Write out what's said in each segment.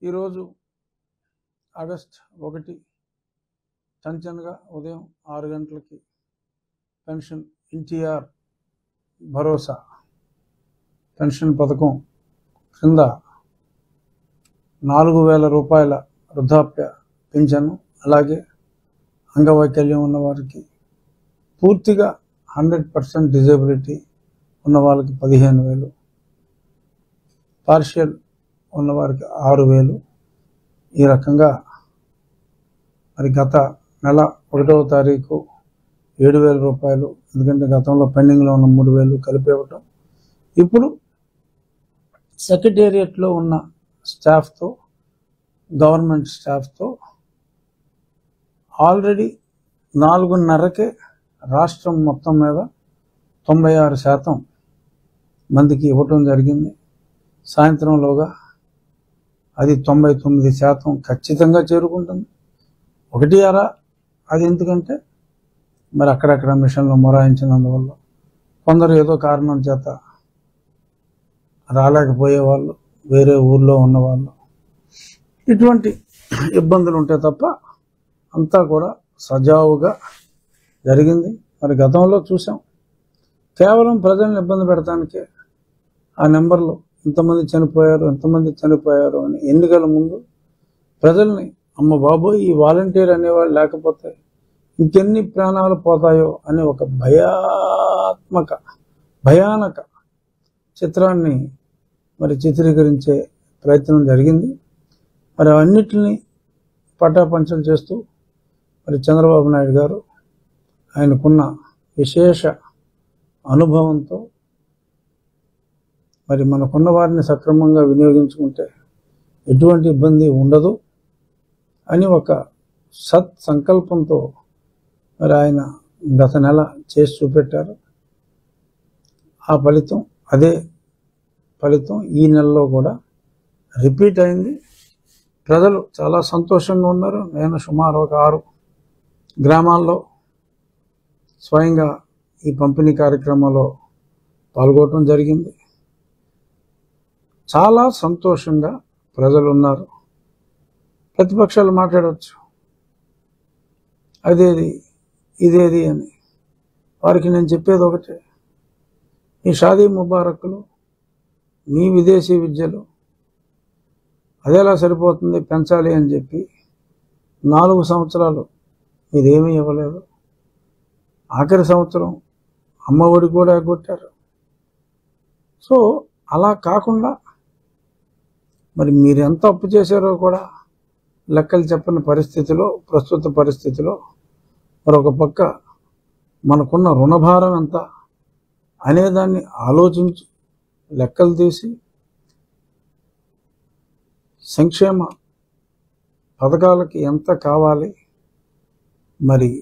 ఈరోజు ఆగస్ట్ 1 చంచన్గా ఉదయం 6 గంటలకి పెన్షన్ ఎన్టీఆర్ భరోసా పెన్షన్ పథకం కింద 4000 రూపాయల వృద్ధాప్య పింఛను, అలాగే అంగవైకల్యం ఉన్న వారికి పూర్తిగా 100% డిజేబిలిటీ ఉన్న వాళ్ళకి 15,000, పార్షియల్ ఉన్నవారికి 6,000. ఈ రకంగా మరి గత నెల 1వ తారీఖు 7,000 రూపాయలు, ఎందుకంటే గతంలో పెండింగ్లో ఉన్న 3,000 కలిపి ఇవ్వటం. ఇప్పుడు సెక్రటేరియట్లో ఉన్న స్టాఫ్తో, గవర్నమెంట్ స్టాఫ్తో ఆల్రెడీ 4:30కే రాష్ట్రం మొత్తం మీద 96% మందికి ఇవ్వటం జరిగింది. సాయంత్రంలోగా అది 99% ఖచ్చితంగా చేరుకుంటుంది. 1 అది ఎందుకంటే మరి అక్కడక్కడ మిషన్లు మొరాయించినందువల్ల కొందరు ఏదో కారణం చేత రాలేకపోయేవాళ్ళు, వేరే ఊర్లో ఉన్నవాళ్ళు, ఇటువంటి ఇబ్బందులు ఉంటాయి తప్ప అంతా కూడా సజావుగా జరిగింది. మరి గతంలో చూసాం, కేవలం ప్రజలను ఇబ్బంది పెడటానికే ఆ నెంబర్లు ఇంతమంది చనిపోయారు అని ఎన్నికల ముందు ప్రజల్ని అమ్మ బాబోయ్ ఈ వాలంటీర్ అనేవాళ్ళు లేకపోతే ఇంకెన్ని ప్రాణాలు పోతాయో అనే ఒక భయానక చిత్రాన్ని మరి చిత్రీకరించే ప్రయత్నం జరిగింది. మరి అవన్నిటిని పటాపంచలు చేస్తూ మరి చంద్రబాబు నాయుడు గారు ఆయనకున్న విశేష అనుభవంతో మరి మనకున్న వారిని సక్రమంగా వినియోగించుకుంటే ఎటువంటి ఇబ్బంది ఉండదు అని ఒక సంకల్పంతో మరి ఆయన గత నెల చేసి చూపెట్టారు. ఆ ఫలితం, అదే ఫలితం ఈ నెలలో కూడా రిపీట్ అయింది. ప్రజలు చాలా సంతోషంగా ఉన్నారు. నేను సుమారు ఒక 6 గ్రామాల్లో స్వయంగా ఈ పంపిణీ కార్యక్రమంలో పాల్గొనడం జరిగింది. చాలా సంతోషంగా ప్రజలు ఉన్నారు. ప్రతిపక్షాలు మాట్లాడవచ్చు అదేది ఇదేది అని. వారికి నేను చెప్పేది ఒకటే, మీ షాదీ ముబారక్లు, మీ విదేశీ విద్యలు అదేలా సరిపోతుంది, పెంచాలి అని చెప్పి 4 సంవత్సరాలు మీరేమీ ఇవ్వలేదు. ఆఖరి సంవత్సరం అమ్మఒడి కూడా ఎగ్గొట్టారు. సో అలా కాకుండా మరి మీరు ఎంత అప్పు చేశారో కూడా లెక్కలు చెప్పని పరిస్థితిలో, ప్రస్తుత పరిస్థితిలో మరొక పక్క మనకున్న రుణభారం ఎంత అనేదాన్ని ఆలోచించి లెక్కలు తీసి సంక్షేమ పథకాలకి ఎంత కావాలి, మరి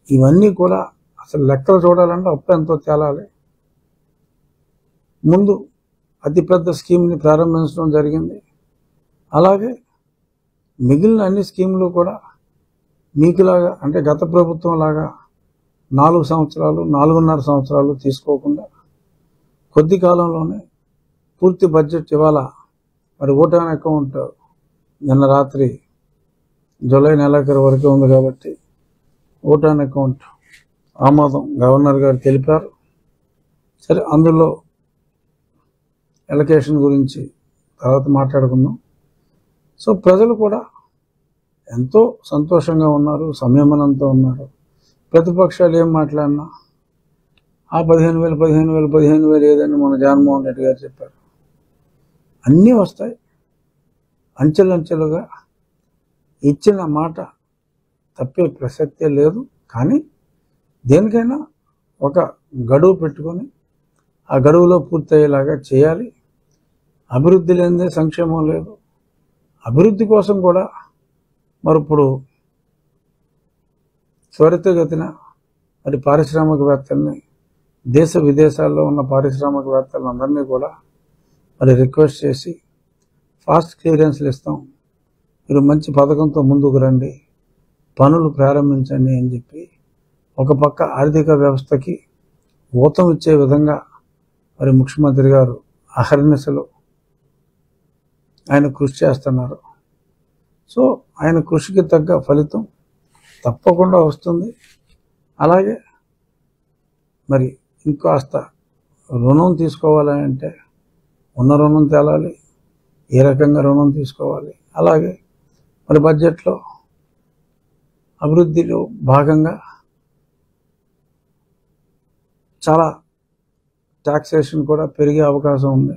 ఇవన్నీ కూడా అసలు లెక్కలు చూడాలంటే అప్పు ఎంతో తేలాలి. ముందు అతిపెద్ద స్కీమ్ని ప్రారంభించడం జరిగింది. అలాగే మిగిలిన అన్ని స్కీములు కూడా మీకులాగా, అంటే గత ప్రభుత్వం లాగా 4 సంవత్సరాలు 4.5 సంవత్సరాలు తీసుకోకుండా కొద్ది కాలంలోనే పూర్తి బడ్జెట్ ఇవాళ మరి ఓటాన్ అకౌంట్ నిన్న రాత్రి జూలై నెలాఖరు వరకే ఉంది కాబట్టి ఓటాన్ అకౌంట్ ఆమోదం గవర్నర్ గారు తెలిపారు. సరే, అందులో ఎలకేషన్ గురించి తర్వాత మాట్లాడుకుందాం. సో ప్రజలు కూడా ఎంతో సంతోషంగా ఉన్నారు, సంయమనంతో ఉన్నారు. ప్రతిపక్షాలు ఏం మాట్లాడినా ఆ 15,000 ఏదని మన జగన్మోహన్ రెడ్డి గారు చెప్పారు. అన్నీ వస్తాయి అంచెలంచెలుగా. ఇచ్చిన మాట తప్పే ప్రసక్తే లేదు. కానీ దేనికైనా ఒక గడువు పెట్టుకొని ఆ గడువులో పూర్తయ్యేలాగా చేయాలి. అభివృద్ధి లేనిదే సంక్షేమం లేదు. అభివృద్ధి కోసం కూడా మరి ఇప్పుడు త్వరితగతిన మరి పారిశ్రామికవేత్తల్ని, దేశ విదేశాల్లో ఉన్న పారిశ్రామికవేత్తలందరినీ కూడా మరి రిక్వెస్ట్ చేసి ఫాస్ట్ క్లియరెన్స్లు ఇస్తాం, మీరు మంచి పథకంతో ముందుకు రండి, పనులు ప్రారంభించండి అని చెప్పి ఒక పక్క ఆర్థిక వ్యవస్థకి ఊతం ఇచ్చే విధంగా మరి ముఖ్యమంత్రి గారు అహర్నిశలు ఆయన కృషి చేస్తున్నారు. సో ఆయన కృషికి తగ్గ ఫలితం తప్పకుండా వస్తుంది. అలాగే మరి ఇంకాస్త రుణం తీసుకోవాలంటే ఉన్న రుణం తేలాలి, ఏ రకంగా రుణం తీసుకోవాలి. అలాగే మరి బడ్జెట్లో అభివృద్ధిలో భాగంగా చాలా ట్యాక్సేషన్ కూడా పెరిగే అవకాశం ఉంది.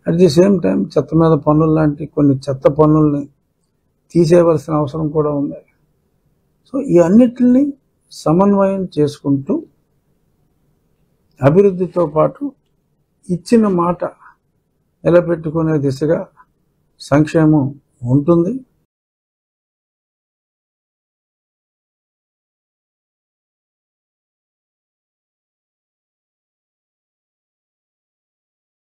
అట్ ది సేమ్ టైం చెత్త మీద పన్నులు లాంటి కొన్ని చెత్త పన్నుల్ని తీసేయవలసిన అవసరం కూడా ఉంది. సో ఈ అన్నిటిని సమన్వయం చేసుకుంటూ అభివృద్ధితో పాటు ఇచ్చిన మాట నిలబెట్టుకునే దిశగా సంక్షేమం ఉంటుంది.